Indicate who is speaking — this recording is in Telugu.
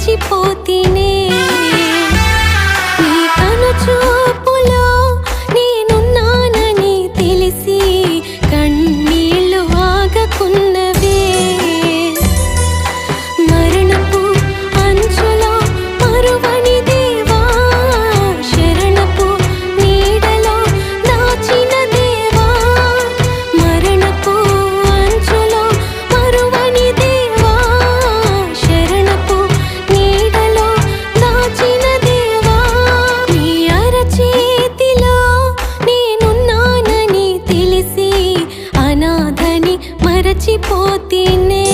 Speaker 1: మరచిపోతినే నీ కనుచూపులో నేనున్నానని తెలిసి కన్నీళ్లు ఆగకున్నవే మరణపు అంచులో మరువని దేవా శరణపు నీడలో దాచిన దేవా మరణపు అంచులో మరువని దేవా శరణపు నీడలో దాచిన దేవా నీ అరచేతిలో నేనున్నానని తెలిసి అనాథని మరచిపోతినే